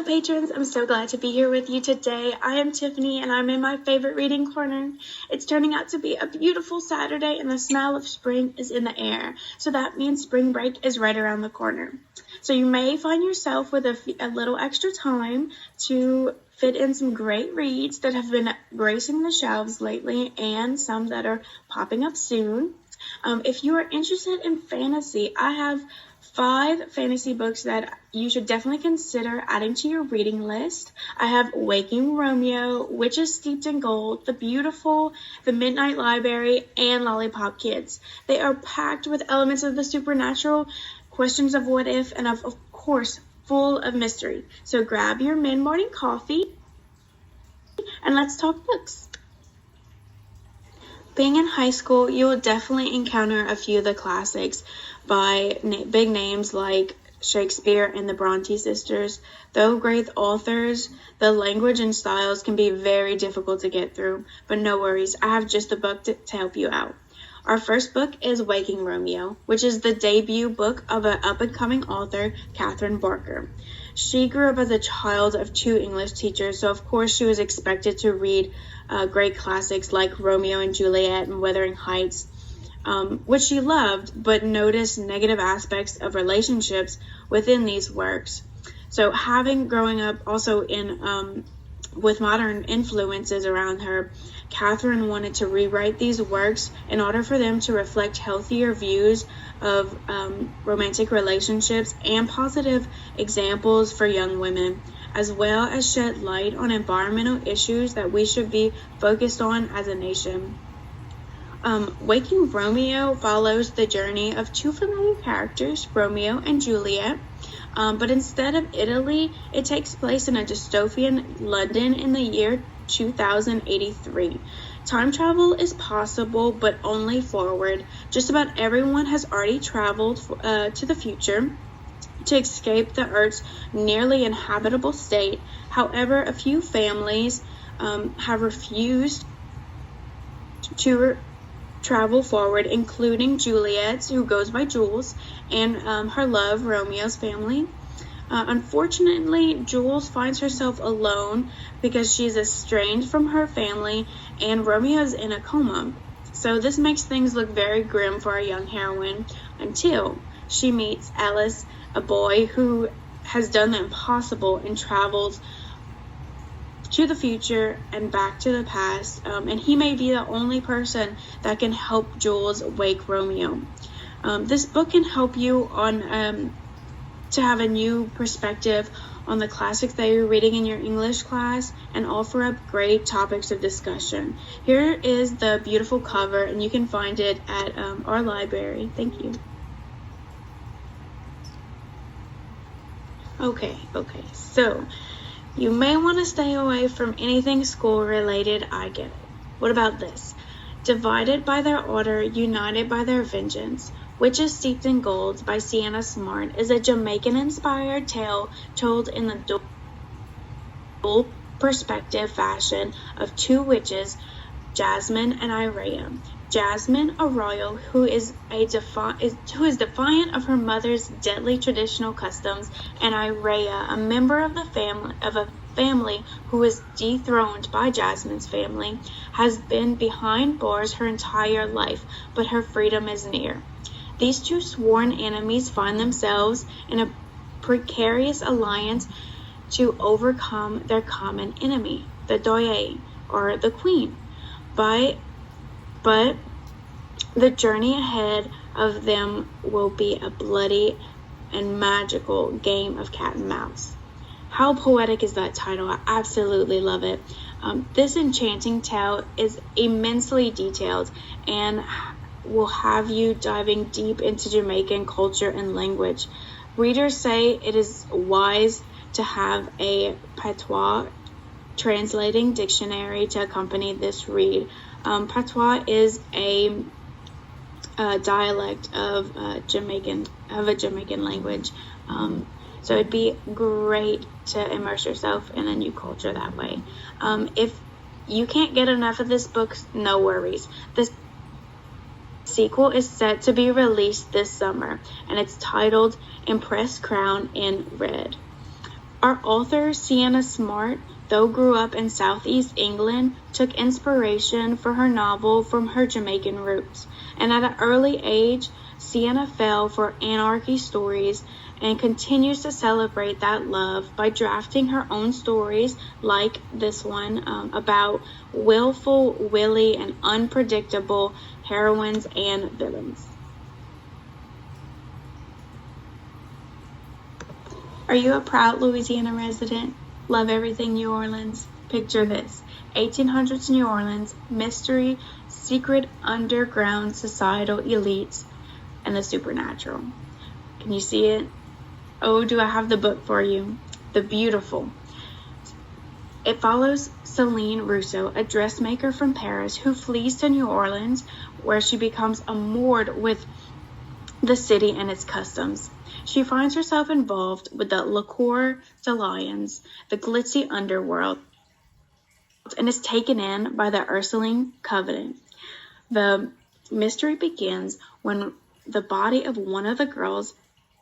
Hello patrons, I'm so glad to be here with you today. I am Tiffany and I'm in my favorite reading corner. It's turning out to be a beautiful Saturday and the smell of spring is in the air. So that means spring break is right around the corner. So you may find yourself with a little extra time to fit in some great reads that have been gracing the shelves lately and some that are popping up soon. If you are interested in fantasy, I have 5 fantasy books that you should definitely consider adding to your reading list. I have Waking Romeo, Witches Steeped in Gold, The Beautiful, The Midnight Library, and Lollipop Kids. They are packed with elements of the supernatural, questions of what if, and of course, full of mystery. So grab your mid-morning coffee and let's talk books. Being in high school, you will definitely encounter a few of the classics by big names like Shakespeare and the Bronte sisters. Though great authors, the language and styles can be very difficult to get through, but no worries, I have just a book to help you out. Our first book is Waking Romeo, which is the debut book of an up-and-coming author, Catherine Barker. She grew up as a child of 2 English teachers, so of course she was expected to read great classics like Romeo and Juliet and Wuthering Heights, which she loved, but noticed negative aspects of relationships within these works. So growing up also in with modern influences around her, Catherine wanted to rewrite these works in order for them to reflect healthier views of romantic relationships and positive examples for young women, as well as shed light on environmental issues that we should be focused on as a nation. Waking Romeo follows the journey of 2 familiar characters, Romeo and Juliet, but instead of Italy, it takes place in a dystopian London in the year 2083. Time travel is possible, but only forward. Just about everyone has already traveled to the future to escape the Earth's nearly inhabitable state. However, a few families have refused to travel forward, including Juliet, who goes by Jules, and her love, Romeo's family. Unfortunately, Jules finds herself alone because she's estranged from her family and Romeo's in a coma. So this makes things look very grim for our young heroine until she meets Alice, a boy who has done the impossible and travels to the future and back to the past, and he may be the only person that can help Jules wake Romeo. This book can help you on to have a new perspective on the classics that you're reading in your English class and offer up great topics of discussion. Here is the beautiful cover, and you can find it at our library. Thank you. Okay, so you may want to stay away from anything school related, I get it. What about this? Divided by their order, united by their vengeance. Witches Steeped in Gold by Sienna Smart is a Jamaican-inspired tale told in the dual perspective fashion of 2 witches, Jasmine and Irea. Jasmine, a royal who is defiant of her mother's deadly traditional customs, and Irea, a member of a family who is dethroned by Jasmine's family, has been behind bars her entire life, but her freedom is near. These 2 sworn enemies find themselves in a precarious alliance to overcome their common enemy, the Doye, or the Queen. But the journey ahead of them will be a bloody and magical game of cat and mouse. How poetic is that title? I absolutely love it. This enchanting tale is immensely detailed and will have you diving deep into Jamaican culture and language. Readers say it is wise to have a patois translating dictionary to accompany this read. Patois is a dialect of a Jamaican language. So it'd be great to immerse yourself in a new culture that way. If you can't get enough of this book, no worries. The sequel is set to be released this summer, and it's titled Impress Crown in Red. Our author, Sienna Smart, though grew up in Southeast England, took inspiration for her novel from her Jamaican roots, and at an early age, Sienna fell for anarchy stories and continues to celebrate that love by drafting her own stories like this one about willful, willy, and unpredictable heroines and villains. Are you a proud Louisiana resident? Love everything New Orleans? Picture this: 1800s New Orleans, mystery, secret underground societal elites, and the supernatural. Can you see it? Oh, do I have the book for you? The Beautiful. It follows Celine Rousseau, a dressmaker from Paris who flees to New Orleans, where she becomes enamored with the city and its customs. She finds herself involved with the Liqueur de Lions, the glitzy underworld, and is taken in by the Ursuline Covenant. The mystery begins when the body of one of the girls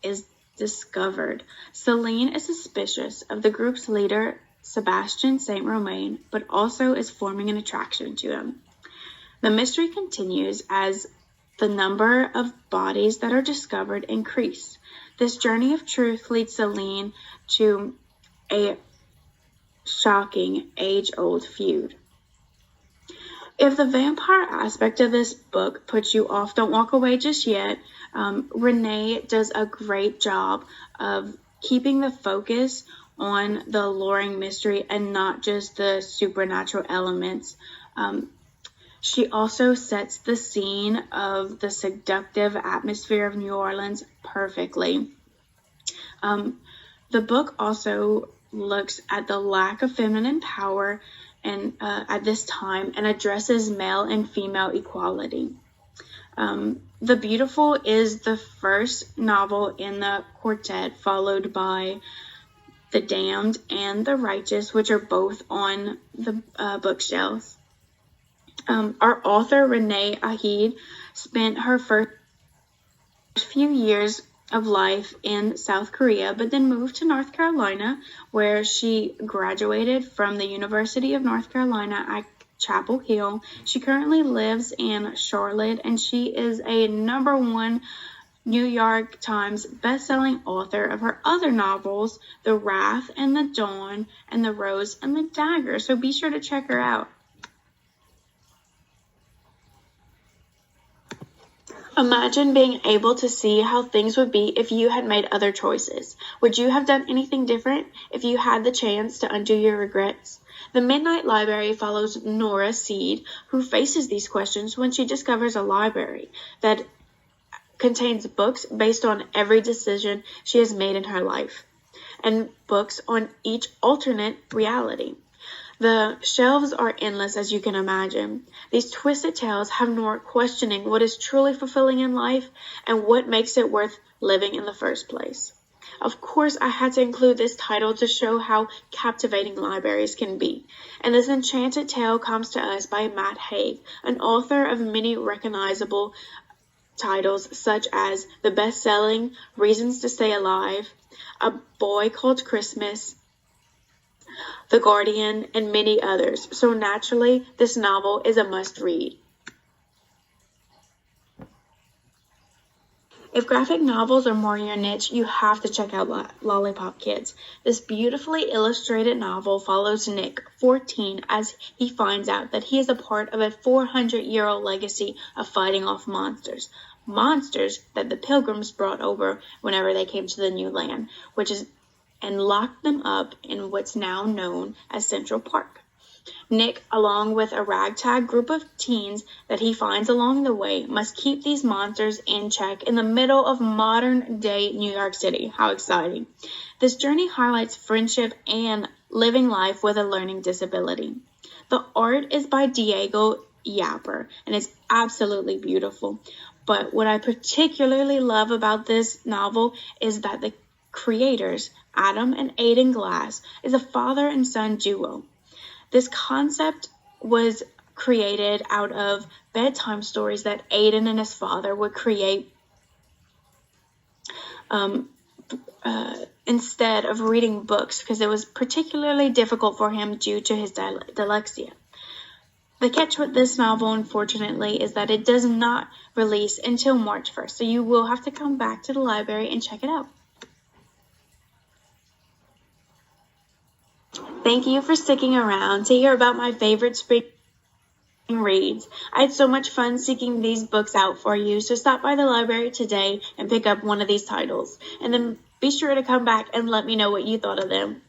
is discovered. Celine is suspicious of the group's leader, Sebastian Saint Romain, but also is forming an attraction to him. The mystery continues as the number of bodies that are discovered increase. This journey of truth leads Celine to a shocking age-old feud. If the vampire aspect of this book puts you off, don't walk away just yet. Renee does a great job of keeping the focus on the alluring mystery and not just the supernatural elements. She also sets the scene of the seductive atmosphere of New Orleans perfectly. The book also looks at the lack of feminine power and at this time and addresses male and female equality. The Beautiful is the first novel in the quartet, followed by The Damned and The Righteous, which are both on the bookshelves. Our author, Renee Ahid, spent her first few years of life in South Korea, but then moved to North Carolina, where she graduated from the University of North Carolina at Chapel Hill. She currently lives in Charlotte, and she is a #1 New York Times bestselling author of her other novels, The Wrath and the Dawn and The Rose and the Dagger. So be sure to check her out. Imagine being able to see how things would be if you had made other choices. Would you have done anything different if you had the chance to undo your regrets? The Midnight Library follows Nora Seed, who faces these questions when she discovers a library that contains books based on every decision she has made in her life, and books on each alternate reality. The shelves are endless, as you can imagine. These twisted tales have Nora questioning what is truly fulfilling in life and what makes it worth living in the first place. Of course, I had to include this title to show how captivating libraries can be. And this enchanted tale comes to us by Matt Haig, an author of many recognizable titles such as the best-selling Reasons to Stay Alive, A Boy Called Christmas, The Guardian, and many others. So naturally, this novel is a must-read. If graphic novels are more your niche, you have to check out Lollipop Kids. This beautifully illustrated novel follows Nick, 14, as he finds out that he is a part of a 400-year-old legacy of fighting off monsters. Monsters that the Pilgrims brought over whenever they came to the new land, and locked them up in what's now known as Central Park. Nick, along with a ragtag group of teens that he finds along the way, must keep these monsters in check in the middle of modern-day New York City. How exciting. This journey highlights friendship and living life with a learning disability. The art is by Diego Yapper, and it's absolutely beautiful. But what I particularly love about this novel is that the creators, Adam and Aidan Glass, is a father and son duo. This concept was created out of bedtime stories that Aidan and his father would create instead of reading books because it was particularly difficult for him due to his dyslexia. The catch with this novel, unfortunately, is that it does not release until March 1st, so you will have to come back to the library and check it out. Thank you for sticking around to hear about my favorite spring reads. I had so much fun seeking these books out for you, so stop by the library today and pick up one of these titles. And then be sure to come back and let me know what you thought of them.